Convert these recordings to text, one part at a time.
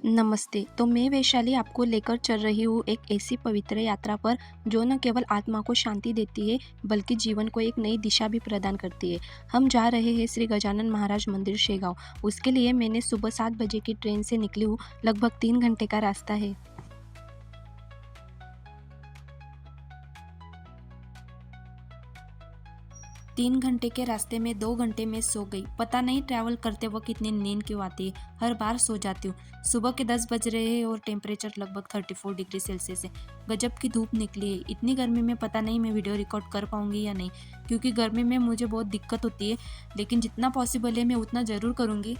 नमस्ते। तो मैं वैशाली आपको लेकर चल रही हूँ एक ऐसी पवित्र यात्रा पर जो न केवल आत्मा को शांति देती है बल्कि जीवन को एक नई दिशा भी प्रदान करती है। हम जा रहे हैं श्री गजानन महाराज मंदिर शेगांव। उसके लिए मैंने सुबह 7 बजे की ट्रेन से निकली हूँ। लगभग 3 घंटे का रास्ता है। 3 घंटे के रास्ते में 2 घंटे में सो गई। पता नहीं ट्रैवल करते वक्त इतनी नींद क्यों आती है। हर बार सो जाती हूँ। सुबह के 10 बज रहे हैं और टेम्परेचर लगभग 34 डिग्री सेल्सियस है। गजब की धूप निकली है। इतनी गर्मी में पता नहीं मैं वीडियो रिकॉर्ड कर पाऊंगी या नहीं, क्योंकि गर्मी में मुझे बहुत दिक्कत होती है। लेकिन जितना पॉसिबल है मैं उतना ज़रूर करूँगी।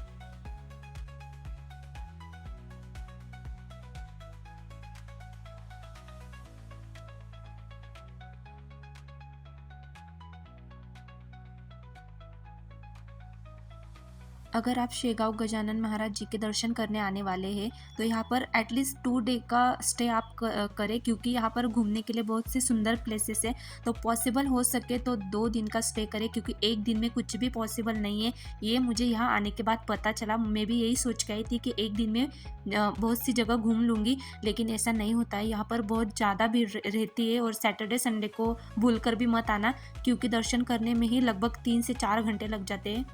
अगर आप शेगांव गजानन महाराज जी के दर्शन करने आने वाले हैं तो यहाँ पर एटलीस्ट 2 डे का स्टे आप करें, क्योंकि यहाँ पर घूमने के लिए बहुत सी सुंदर प्लेसेस है। तो पॉसिबल हो सके तो 2 दिन का स्टे करें, क्योंकि एक दिन में कुछ भी पॉसिबल नहीं है। ये मुझे यहाँ आने के बाद पता चला। मैं भी यही सोच के आई थी कि एक दिन में बहुत सी जगह घूम लूँगी, लेकिन ऐसा नहीं होता है। यहाँ पर बहुत ज़्यादा भीड़ रहती है और सैटरडे संडे को भूल कर भी मत आना, क्योंकि दर्शन करने में ही लगभग 3 से 4 घंटे लग जाते हैं।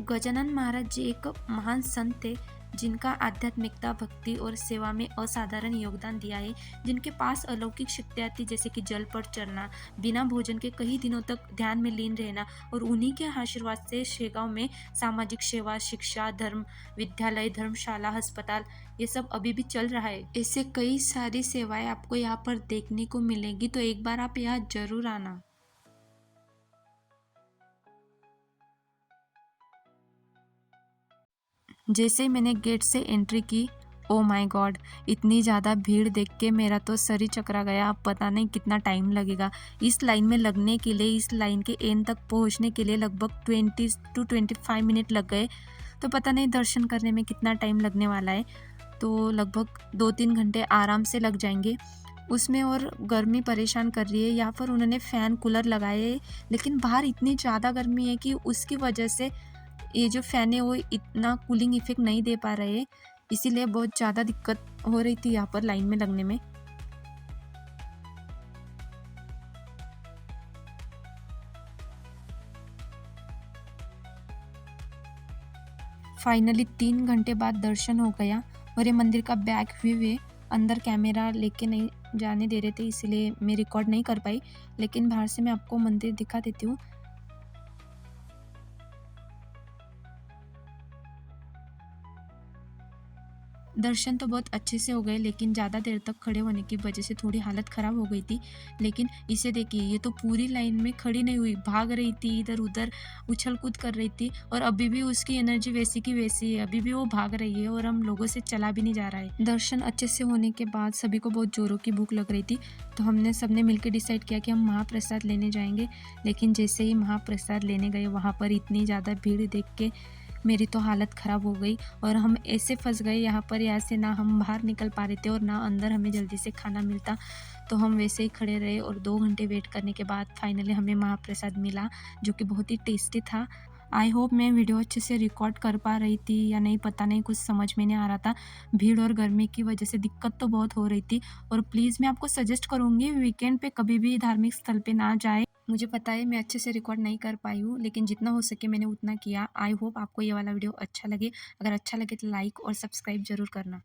गजानन महाराज जी एक महान संत थे जिनका आध्यात्मिकता, भक्ति और सेवा में असाधारण योगदान दिया है। जिनके पास अलौकिक शक्तियाँ थी, जैसे कि जल पर चढ़ना, बिना भोजन के कई दिनों तक ध्यान में लीन रहना, और उन्हीं के आशीर्वाद से शेगांव में सामाजिक सेवा, शिक्षा, धर्म विद्यालय, धर्मशाला, अस्पताल ये सब अभी भी चल रहा है। ऐसे कई सारी सेवाएं आपको यहाँ पर देखने को मिलेगी, तो एक बार आप यहाँ जरूर आना। जैसे ही मैंने गेट से एंट्री की, ओ माय गॉड! इतनी ज़्यादा भीड़ देख के मेरा तो सर ही चकरा गया। अब पता नहीं कितना टाइम लगेगा। इस लाइन में लगने के लिए, इस लाइन के एंड तक पहुंचने के लिए लगभग 20 टू 25 मिनट लग गए। तो पता नहीं दर्शन करने में कितना टाइम लगने वाला है। तो लगभग 2-3 घंटे आराम से लग जाएंगे उसमें। और गर्मी परेशान कर रही है। यहाँ पर उन्होंने फ़ैन, कूलर लगाए हैं, लेकिन बाहर इतनी ज़्यादा गर्मी है कि उसकी वजह से ये जो फ़ैन है वो इतना कूलिंग इफ़ेक्ट नहीं दे पा रहे हैं। इसीलिए बहुत ज़्यादा दिक्कत हो रही थी यहाँ पर लाइन में लगने में। फाइनली 3 घंटे बाद दर्शन हो गया। और ये मंदिर का बैक व्यू है। अंदर कैमरा लेके नहीं जाने दे रहे थे, इसीलिए मैं रिकॉर्ड नहीं कर पाई, लेकिन बाहर से मैं आपको मंदिर दिखा देती हूँ। दर्शन तो बहुत अच्छे से हो गए, लेकिन ज़्यादा देर तक खड़े होने की वजह से थोड़ी हालत ख़राब हो गई थी। लेकिन इसे देखिए, ये तो पूरी लाइन में खड़ी नहीं हुई, भाग रही थी इधर-उधर, उछल-कूद कर रही थी, और अभी भी उसकी एनर्जी वैसी की वैसी है। अभी भी वो भाग रही है और हम लोगों से चला भी नहीं जा रहा है। दर्शन अच्छे से होने के बाद सभी को बहुत ज़ोरों की भूख लग रही थी, तो हमने सबने मिलकर डिसाइड किया कि हम महाप्रसाद लेने जाएँगे। लेकिन जैसे ही महाप्रसाद लेने गए, वहाँ पर इतनी ज़्यादा भीड़ देख के मेरी तो हालत ख़राब हो गई। और हम ऐसे फंस गए यहाँ पर, यहाँ से ना हम बाहर निकल पा रहे थे और ना अंदर हमें जल्दी से खाना मिलता। तो हम वैसे ही खड़े रहे और 2 घंटे वेट करने के बाद फाइनली हमें महाप्रसाद मिला, जो कि बहुत ही टेस्टी था। आई होप मैं वीडियो अच्छे से रिकॉर्ड कर पा रही थी या नहीं, पता नहीं, कुछ समझ में नहीं आ रहा था। भीड़ और गर्मी की वजह से दिक्कत तो बहुत हो रही थी। और प्लीज़ मैं आपको सजेस्ट करूँगी, वीकेंड पे कभी भी धार्मिक स्थल पे ना जाए। मुझे पता है मैं अच्छे से रिकॉर्ड नहीं कर पाई हूँ, लेकिन जितना हो सके मैंने उतना किया। आई होप आपको ये वाला वीडियो अच्छा लगे। अगर अच्छा लगे तो लाइक और सब्सक्राइब ज़रूर करना।